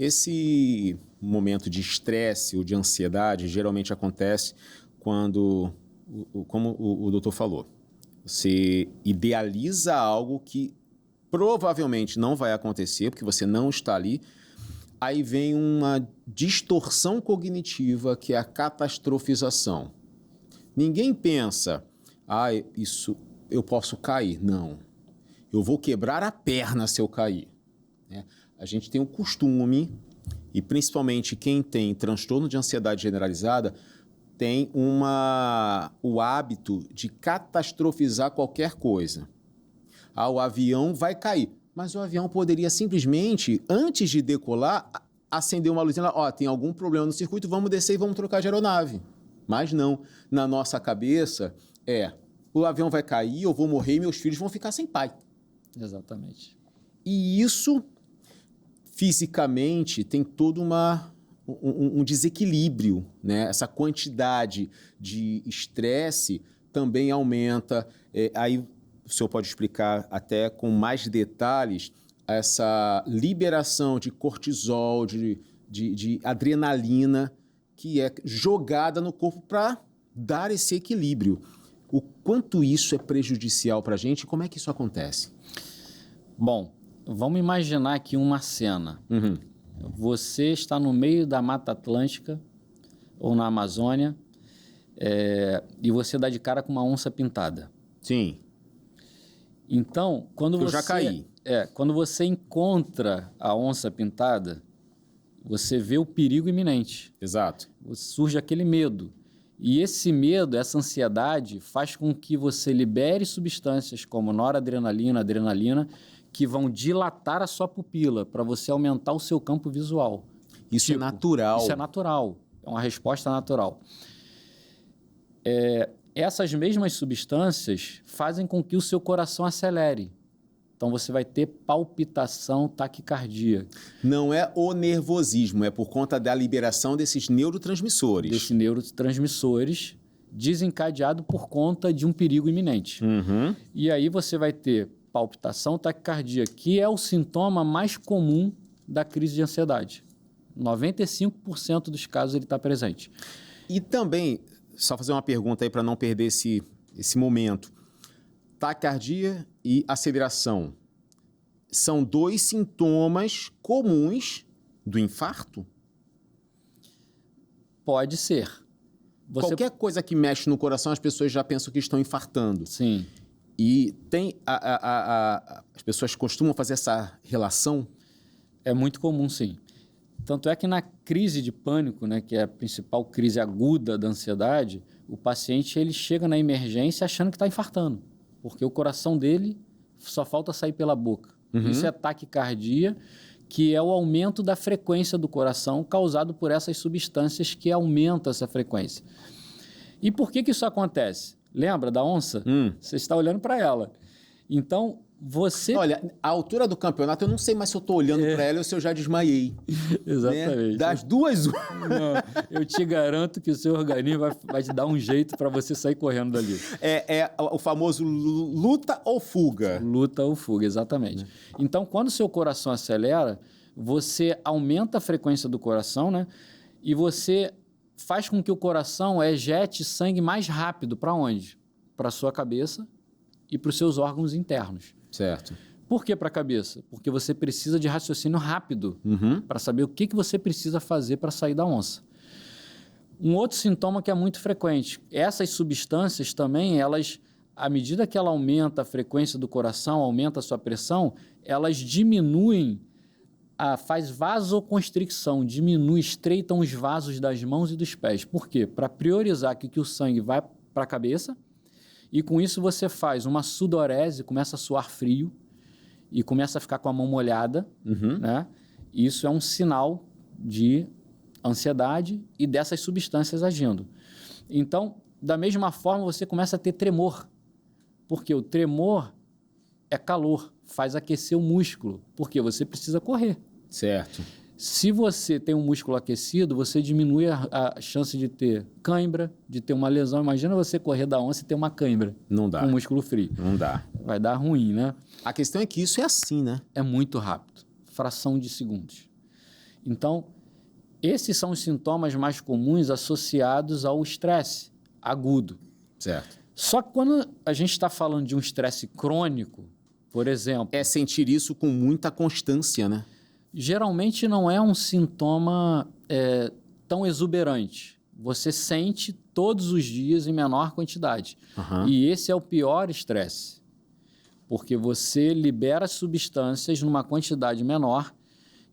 Esse momento de estresse ou de ansiedade geralmente acontece quando, como o doutor falou, você idealiza algo que provavelmente não vai acontecer, porque você não está ali. Aí vem uma distorção cognitiva, que é a catastrofização. Ninguém pensa, isso eu posso cair. Não, eu vou quebrar a perna se eu cair. Né? A gente tem um costume, e principalmente quem tem transtorno de ansiedade generalizada, tem o hábito de catastrofizar qualquer coisa. O avião vai cair. Mas o avião poderia simplesmente, antes de decolar, acender uma luzinha lá, tem algum problema no circuito, vamos descer e vamos trocar de aeronave. Mas não, na nossa cabeça o avião vai cair, eu vou morrer e meus filhos vão ficar sem pai. Exatamente. E isso, fisicamente, tem todo um desequilíbrio, né? Essa quantidade de estresse também aumenta. Aí o senhor pode explicar até com mais detalhes essa liberação de cortisol, de adrenalina, que é jogada no corpo para dar esse equilíbrio. O quanto isso é prejudicial para a gente e como é que isso acontece? Bom, vamos imaginar aqui uma cena. Uhum. Você está no meio da Mata Atlântica ou na Amazônia e você dá de cara com uma onça pintada. Sim. Então, quando já caí. Quando você encontra a onça pintada, você vê o perigo iminente. Exato. Surge aquele medo. E esse medo, essa ansiedade, faz com que você libere substâncias como noradrenalina, adrenalina, que vão dilatar a sua pupila para você aumentar o seu campo visual. Isso é natural. Isso é natural. É uma resposta natural. Essas mesmas substâncias fazem com que o seu coração acelere. Então, você vai ter palpitação, taquicardia. Não é o nervosismo, é por conta da liberação desses neurotransmissores. Desses neurotransmissores desencadeado por conta de um perigo iminente. Uhum. E aí você vai ter palpitação, taquicardia, que é o sintoma mais comum da crise de ansiedade. 95% dos casos ele está presente. E também, só fazer uma pergunta aí para não perder esse momento. Taquicardia e aceleração são dois sintomas comuns do infarto? Pode ser. Qualquer coisa que mexe no coração, as pessoas já pensam que estão infartando. Sim. E tem as pessoas costumam fazer essa relação? É muito comum, sim. Tanto é que na crise de pânico, né, que é a principal crise aguda da ansiedade, o paciente ele chega na emergência achando que está infartando, porque o coração dele só falta sair pela boca. Uhum. Isso é taquicardia, que é o aumento da frequência do coração causado por essas substâncias que aumentam essa frequência. E por que isso acontece? Lembra da onça? Você está olhando para ela. Então, você... Olha, a altura do campeonato, eu não sei mais se eu estou olhando para ela ou se eu já desmaiei. Exatamente. Né? Das duas... Não, eu te garanto que o seu organismo vai te dar um jeito para você sair correndo dali. É o famoso luta ou fuga. Luta ou fuga, exatamente. Então, quando o seu coração acelera, você aumenta a frequência do coração, né? E você faz com que o coração ejete sangue mais rápido. Para onde? Para a sua cabeça e para os seus órgãos internos. Certo. Por que para a cabeça? Porque você precisa de raciocínio rápido para saber o que você precisa fazer para sair da onça. Um outro sintoma que é muito frequente, essas substâncias também, elas, à medida que ela aumenta a frequência do coração, aumenta a sua pressão, elas diminuem, faz vasoconstricção, estreitam os vasos das mãos e dos pés. Por quê? Para priorizar que o sangue vai para a cabeça, e com isso você faz uma sudorese, começa a suar frio e começa a ficar com a mão molhada, né? Isso é um sinal de ansiedade e dessas substâncias agindo. Então, da mesma forma, você começa a ter tremor, porque o tremor é calor, faz aquecer o músculo, porque você precisa correr. Certo. Se você tem um músculo aquecido, você diminui a chance de ter cãibra, de ter uma lesão. Imagina você correr da onça e ter uma cãibra. Não dá. Com músculo frio. Não dá. Vai dar ruim, né? A questão é que isso é assim, né? É muito rápido. Fração de segundos. Então, esses são os sintomas mais comuns associados ao estresse agudo. Certo. Só que quando a gente está falando de um estresse crônico, por exemplo... É sentir isso com muita constância, né? Geralmente não é um sintoma tão exuberante. Você sente todos os dias em menor quantidade. Uhum. E esse é o pior estresse, porque você libera substâncias numa quantidade menor,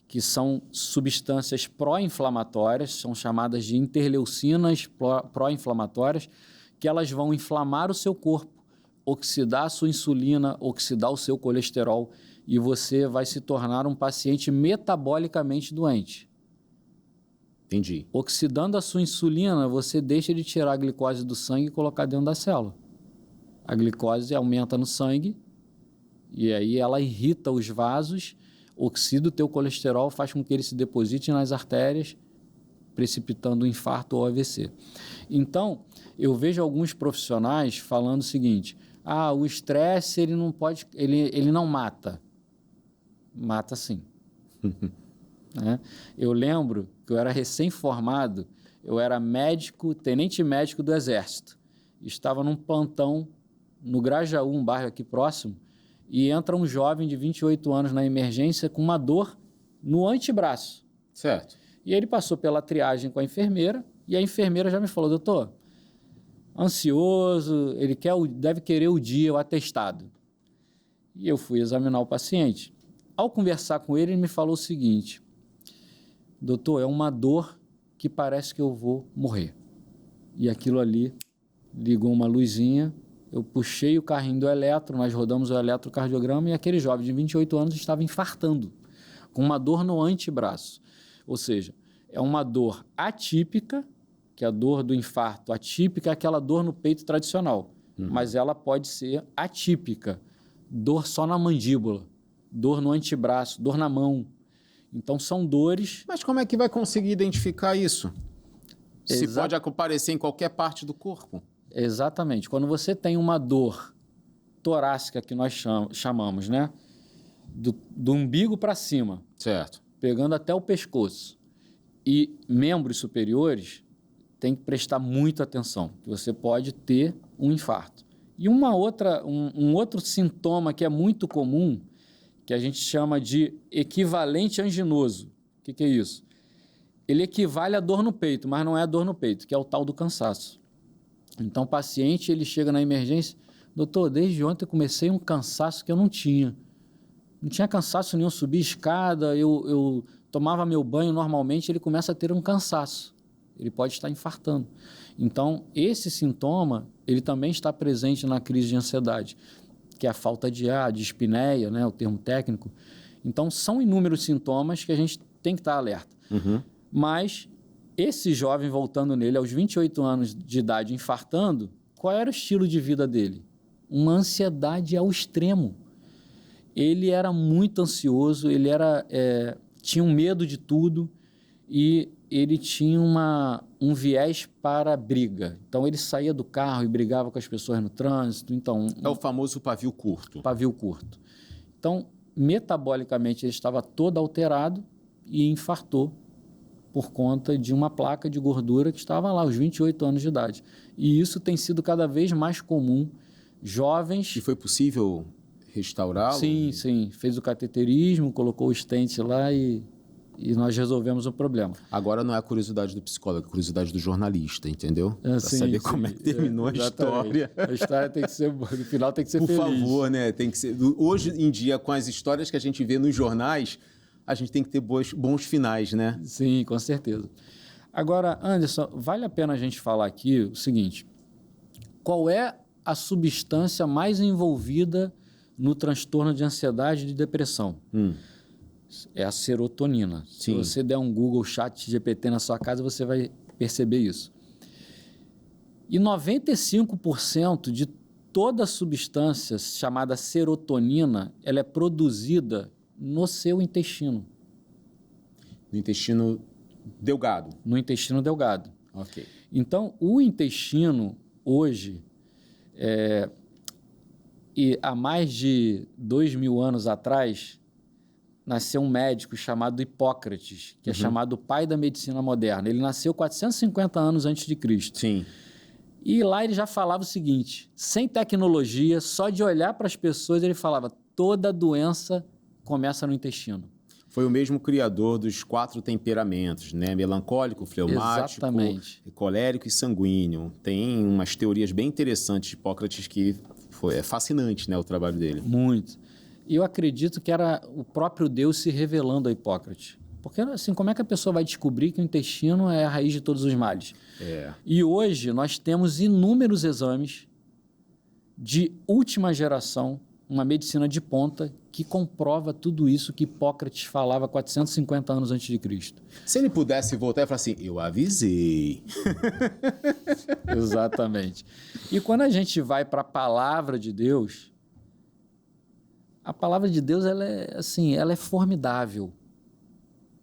que são substâncias pró-inflamatórias, são chamadas de interleucinas pró-inflamatórias, que elas vão inflamar o seu corpo, oxidar a sua insulina, oxidar o seu colesterol, e você vai se tornar um paciente metabolicamente doente. Entendi. Oxidando a sua insulina, você deixa de tirar a glicose do sangue e colocar dentro da célula. A glicose aumenta no sangue e aí ela irrita os vasos, oxida o teu colesterol, faz com que ele se deposite nas artérias, precipitando um infarto ou AVC. Então, eu vejo alguns profissionais falando o seguinte: o estresse ele não pode, ele não mata. Mata sim. Né? Eu lembro que eu era recém-formado, eu era médico, tenente médico do Exército. Estava num plantão no Grajaú, um bairro aqui próximo, e entra um jovem de 28 anos na emergência com uma dor no antebraço. Certo. E ele passou pela triagem com a enfermeira, e a enfermeira já me falou: doutor, ansioso, ele deve querer o dia, o atestado. E eu fui examinar o paciente. Ao conversar com ele, ele me falou o seguinte: doutor, é uma dor que parece que eu vou morrer. E aquilo ali ligou uma luzinha, eu puxei o carrinho do eletro, nós rodamos o eletrocardiograma e aquele jovem de 28 anos estava infartando, com uma dor no antebraço. Ou seja, é uma dor atípica, que a dor do infarto atípica é aquela dor no peito tradicional, mas ela pode ser atípica, dor só na mandíbula, dor no antebraço, dor na mão. Então, são dores... Mas como é que vai conseguir identificar isso? Se pode aparecer em qualquer parte do corpo. Exatamente. Quando você tem uma dor torácica, que nós chamamos, né? Do umbigo para cima. Certo. Pegando até o pescoço. E membros superiores, tem que prestar muita atenção, que você pode ter um infarto. E um outro sintoma que é muito comum, que a gente chama de equivalente anginoso. O que é isso? Ele equivale à dor no peito, mas não é a dor no peito, que é o tal do cansaço. Então, o paciente ele chega na emergência: doutor, desde ontem eu comecei um cansaço que eu não tinha. Não tinha cansaço nenhum, subir escada, eu tomava meu banho normalmente, ele começa a ter um cansaço. Ele pode estar infartando. Então, esse sintoma, ele também está presente na crise de ansiedade, que é a falta de ar, de espineia, né, o termo técnico. Então, são inúmeros sintomas que a gente tem que estar alerta. Uhum. Mas esse jovem, voltando nele, aos 28 anos de idade, infartando, qual era o estilo de vida dele? Uma ansiedade ao extremo. Ele era muito ansioso, ele tinha um medo de tudo e ele tinha um viés para a briga. Então, ele saía do carro e brigava com as pessoas no trânsito. Então, é o famoso pavio curto. Pavio curto. Então, metabolicamente, ele estava todo alterado e infartou por conta de uma placa de gordura que estava lá, aos 28 anos de idade. E isso tem sido cada vez mais comum. Jovens... E foi possível restaurá-lo? Sim, sim. Fez o cateterismo, colocou o stent lá e nós resolvemos o problema. Agora não é a curiosidade do psicólogo, é a curiosidade do jornalista, entendeu? Para sim, saber sim. como é que terminou a história. A história tem que ser, no final tem que ser Por feliz. Por favor, né? Tem que ser. Hoje em dia, com as histórias que a gente vê nos jornais, a gente tem que ter bons finais, né? Sim, com certeza. Agora, Anderson, vale a pena a gente falar aqui o seguinte: qual é a substância mais envolvida no transtorno de ansiedade e de depressão? É a serotonina. Sim. Se você der um Google Chat GPT na sua casa, você vai perceber isso. E 95% de toda a substância chamada serotonina, ela é produzida no seu intestino. No intestino delgado? No intestino delgado. Ok. Então, o intestino, hoje, e há mais de 2.000 anos atrás, nasceu um médico chamado Hipócrates, que é chamado o pai da medicina moderna. Ele nasceu 450 anos antes de Cristo. Sim. E lá ele já falava o seguinte, sem tecnologia, só de olhar para as pessoas, ele falava, toda doença começa no intestino. Foi o mesmo criador dos 4 temperamentos, né? Melancólico, fleumático, colérico e sanguíneo. Tem umas teorias bem interessantes de Hipócrates que é fascinante, né, o trabalho dele. Muito. E eu acredito que era o próprio Deus se revelando a Hipócrates. Porque, assim, como é que a pessoa vai descobrir que o intestino é a raiz de todos os males? E hoje nós temos inúmeros exames de última geração, uma medicina de ponta, que comprova tudo isso que Hipócrates falava 450 anos antes de Cristo. Se ele pudesse voltar e falar assim, eu avisei. Exatamente. E quando a gente vai para a palavra de Deus, a palavra de Deus ela é formidável.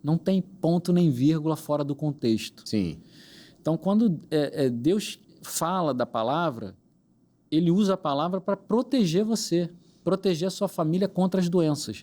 Não tem ponto nem vírgula fora do contexto. Sim. Então, quando Deus fala da palavra, ele usa a palavra para proteger você, proteger a sua família contra as doenças.